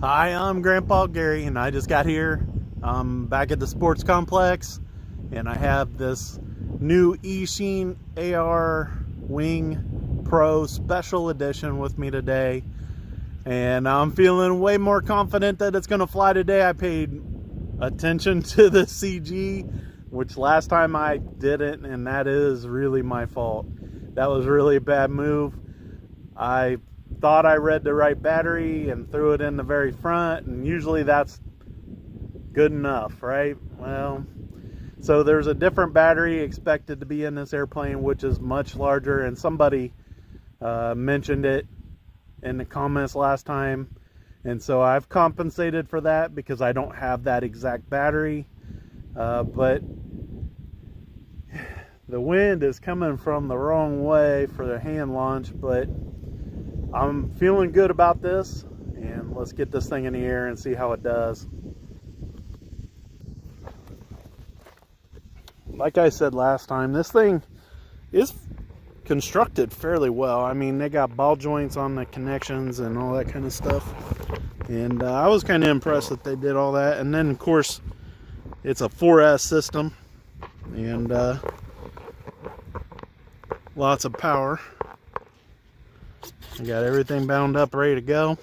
Hi, I'm Grandpa Gary, and I just got here. I'm back at the sports complex, and I have this new Eachine AR Wing PRO special edition with me today, and I'm feeling way more confident that it's going to fly today. I paid attention to the CG, which last time I didn't, and that is really my fault. That was really a bad move. I thought I read the right battery and threw it in the very front, and usually that's good enough, right? Well, so there's a different battery expected to be in this airplane, which is much larger, and somebody mentioned it in the comments last time, and so I've compensated for that because I don't have that exact battery, but the wind is coming from the wrong way for the hand launch, but I'm feeling good about this, and let's get this thing in the air and see how it does. Like I said last time, this thing is constructed fairly well. I mean, they got ball joints on the connections and all that kind of stuff, and I was kind of impressed that they did all that. And then of course it's a 4S system, and lots of power. I got everything bound up, ready to go.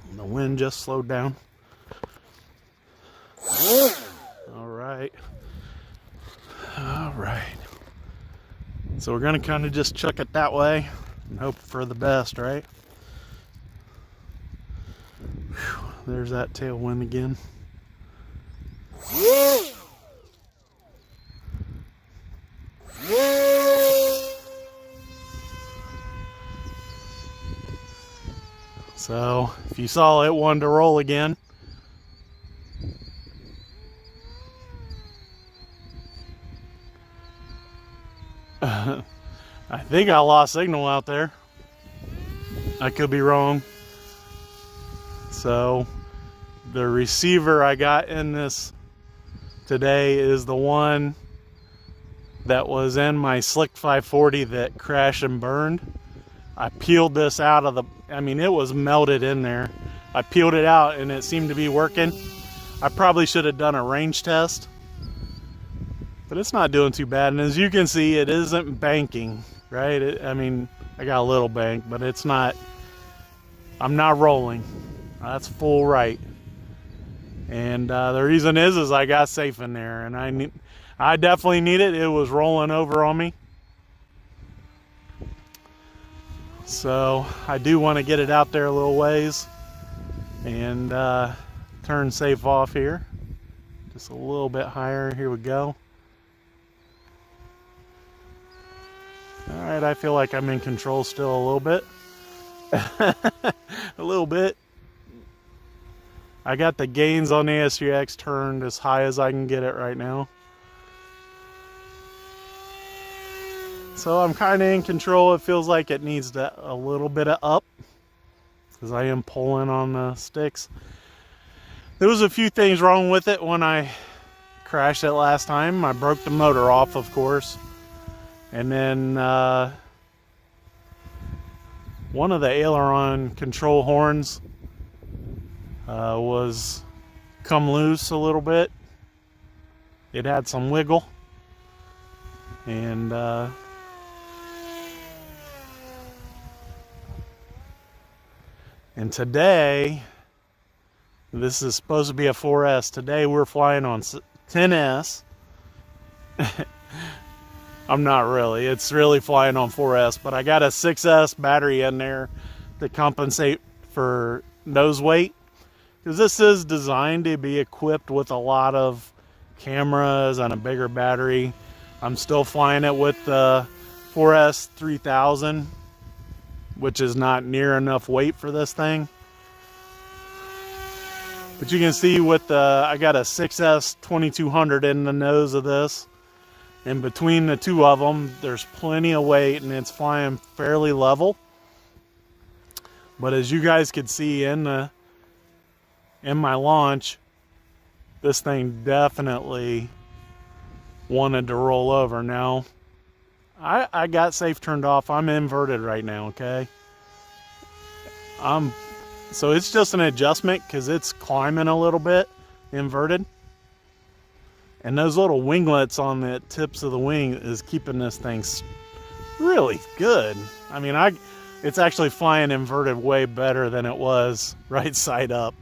And the wind just slowed down. All right. So we're gonna kind of just chuck it that way and hope for the best, right? Whew, there's that tailwind again. So if you saw it wanted to roll again. I think I lost signal out there. I could be wrong. So the receiver I got in this today is the one that was in my Slick 540 that crashed and burned. I peeled this out of the, I mean, it was melted in there. I peeled it out and it seemed to be working. I probably should have done a range test, but it's not doing too bad. And as you can see, it isn't banking, right? I mean, I got a little bank, but it's not, I'm not rolling. That's full right. And the reason is I got safe in there, and I definitely need it. It was rolling over on me. So I do want to get it out there a little ways and turn safe off here. Just a little bit higher. Here we go. All right, I feel like I'm in control still a little bit. A little bit. I got the gains on the ASGX turned as high as I can get it right now. So I'm kind of in control. It feels like it needs a little bit of up because I am pulling on the sticks. There was a few things wrong with it when I crashed it last time. I broke the motor off, of course. And then one of the aileron control horns was come loose a little bit. It had some wiggle. And today, this is supposed to be a 4S. Today we're flying on 10S. I'm not really. It's really flying on 4S, but I got a 6S battery in there to compensate for nose weight, because this is designed to be equipped with a lot of cameras and a bigger battery. I'm still flying it with the 4S 3000, which is not near enough weight for this thing. But you can see with the, I got a 6S 2200 in the nose of this. And between the two of them, there's plenty of weight, and it's flying fairly level. But as you guys could see in my launch, this thing definitely wanted to roll over. Now, I got safe turned off. I'm inverted right now, okay? I'm So it's just an adjustment because it's climbing a little bit inverted. And those little winglets on the tips of the wing is keeping this thing really good. I mean, it's actually flying inverted way better than it was right side up.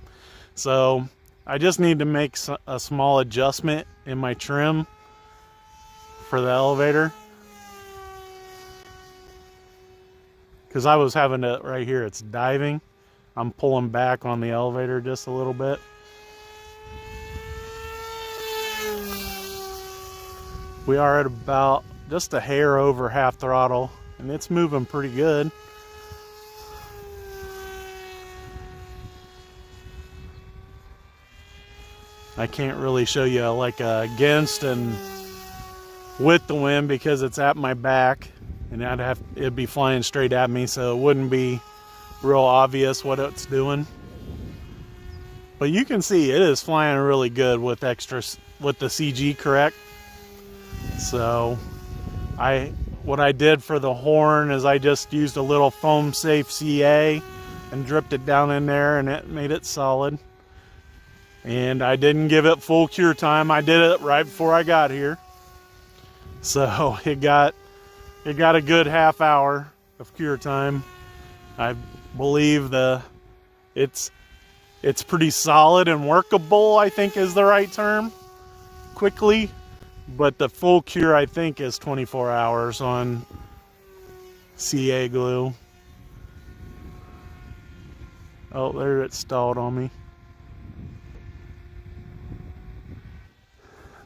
So I just need to make a small adjustment in my trim for the elevator. Because I was having to, right here, it's diving. I'm pulling back on the elevator just a little bit. We are at about just a hair over half throttle, and it's moving pretty good. I can't really show you like against and with the wind because it's at my back, and it'd be flying straight at me, so it wouldn't be real obvious what it's doing. But you can see it is flying really good with the CG correct. So what I did for the horn is I just used a little foam safe CA and dripped it down in there, and it made it solid. And I didn't give it full cure time. I did it right before I got here. So it got a good half hour of cure time. I believe it's pretty solid and workable, I think is the right term, quickly. But the full cure, I think, is 24 hours on CA glue. Oh, there it stalled on me.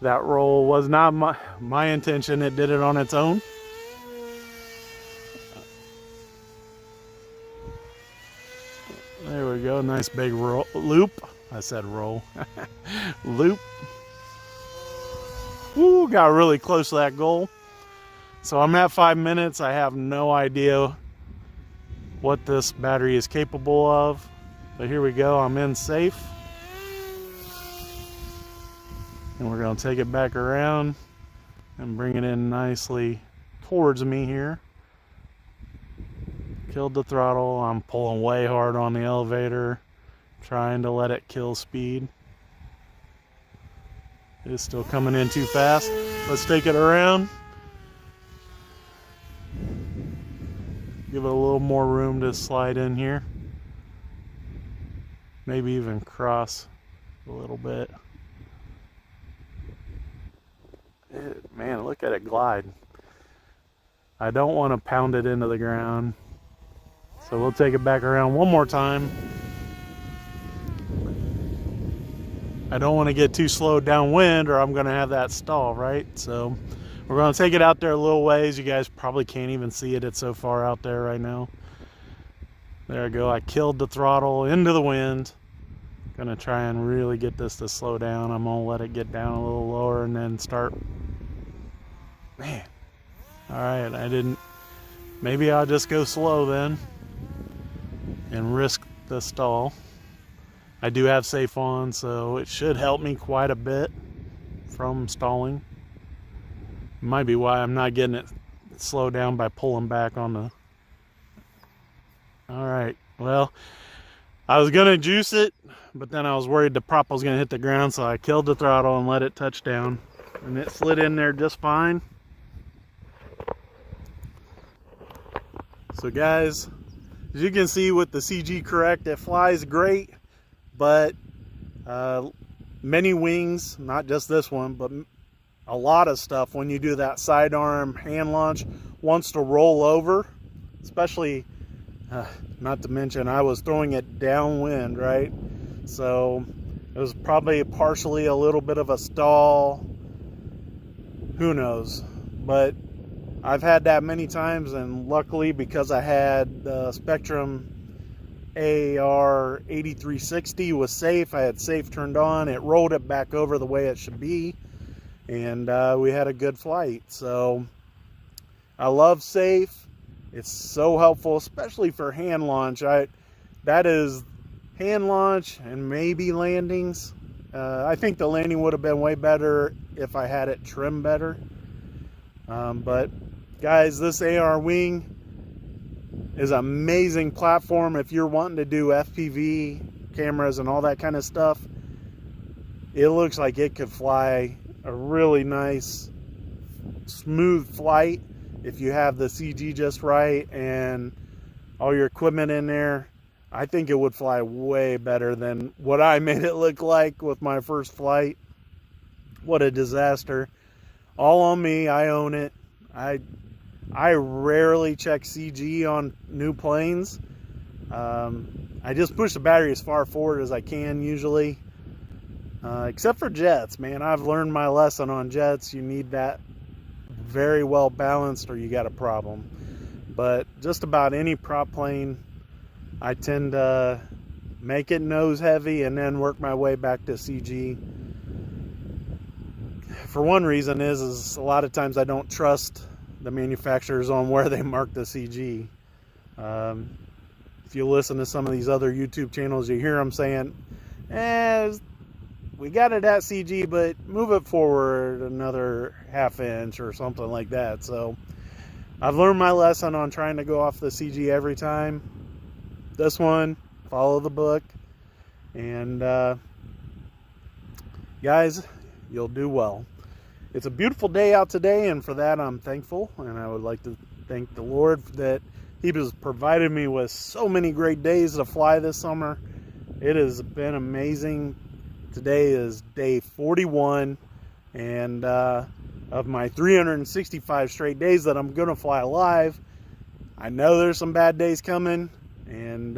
That roll was not my intention. It did it on its own. There we go. Nice big loop. I said roll. Loop. Woo, got really close to that goal. So I'm at 5 minutes. I have no idea what this battery is capable of. But here we go. I'm in safe. And we're going to take it back around and bring it in nicely towards me here. Killed the throttle. I'm pulling way hard on the elevator, trying to let it kill speed. It's still coming in too fast. Let's take it around. Give it a little more room to slide in here. Maybe even cross a little bit. Man, look at it glide. I don't want to pound it into the ground. So we'll take it back around one more time. I don't want to get too slowed downwind or I'm going to have that stall, right? So we're going to take it out there a little ways. You guys probably can't even see it. It's so far out there right now. There I go. I killed the throttle into the wind. Going to try and really get this to slow down. I'm going to let it get down a little lower and then start. Man. All right. Maybe I'll just go slow then and risk the stall. I do have safe on, so it should help me quite a bit from stalling. Might be why I'm not getting it slowed down by pulling back on the... All right, well, I was gonna juice it, but then I was worried the prop was gonna hit the ground, so I killed the throttle and let it touch down, and it slid in there just fine. So guys, as you can see with the CG correct, it flies great. But many wings, not just this one, but a lot of stuff, when you do that sidearm hand launch, wants to roll over, especially, not to mention I was throwing it downwind, right? So it was probably partially a little bit of a stall, who knows? But I've had that many times, and luckily because I had the Spectrum AR 8360 was safe. I had safe turned on. It rolled it back over the way it should be, and we had a good flight. So I love safe. It's so helpful, especially for hand launch. That is hand launch and maybe landings. I think the landing would have been way better if I had it trimmed better. But guys, this AR wing is an amazing platform if you're wanting to do FPV cameras and all that kind of stuff. It looks like it could fly a really nice, smooth flight if you have the CG just right and all your equipment in there. I think it would fly way better than what I made it look like with my first flight. What a disaster. All on me. I own it. I rarely check CG on new planes. I just push the battery as far forward as I can usually. Except for jets, man. I've learned my lesson on jets. You need that very well balanced or you got a problem. But just about any prop plane, I tend to make it nose heavy and then work my way back to CG. For one reason is a lot of times I don't trust the manufacturers on where they mark the CG. If you listen to some of these other YouTube channels, you hear them saying, we got it at CG, but move it forward another ½ inch or something like that. So I've learned my lesson on trying to go off the CG every time. This one, follow the book. And guys, you'll do well. It's a beautiful day out today, and for that I'm thankful. And I would like to thank the Lord that He has provided me with so many great days to fly this summer. It has been amazing. Today is day 41, and of my 365 straight days that I'm going to fly live. I know there's some bad days coming, and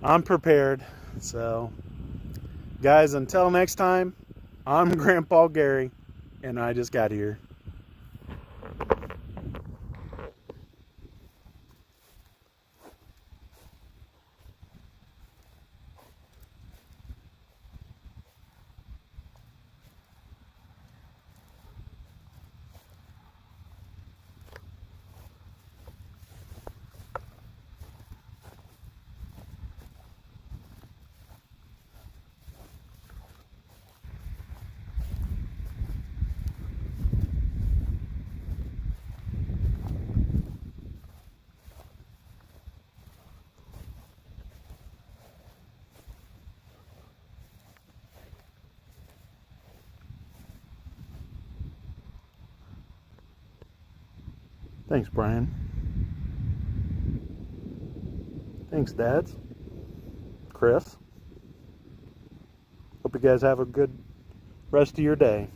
I'm prepared. So, guys, until next time, I'm Grandpa Gary, and I just got here. Thanks, Brian. Thanks, Dads. Chris. Hope you guys have a good rest of your day.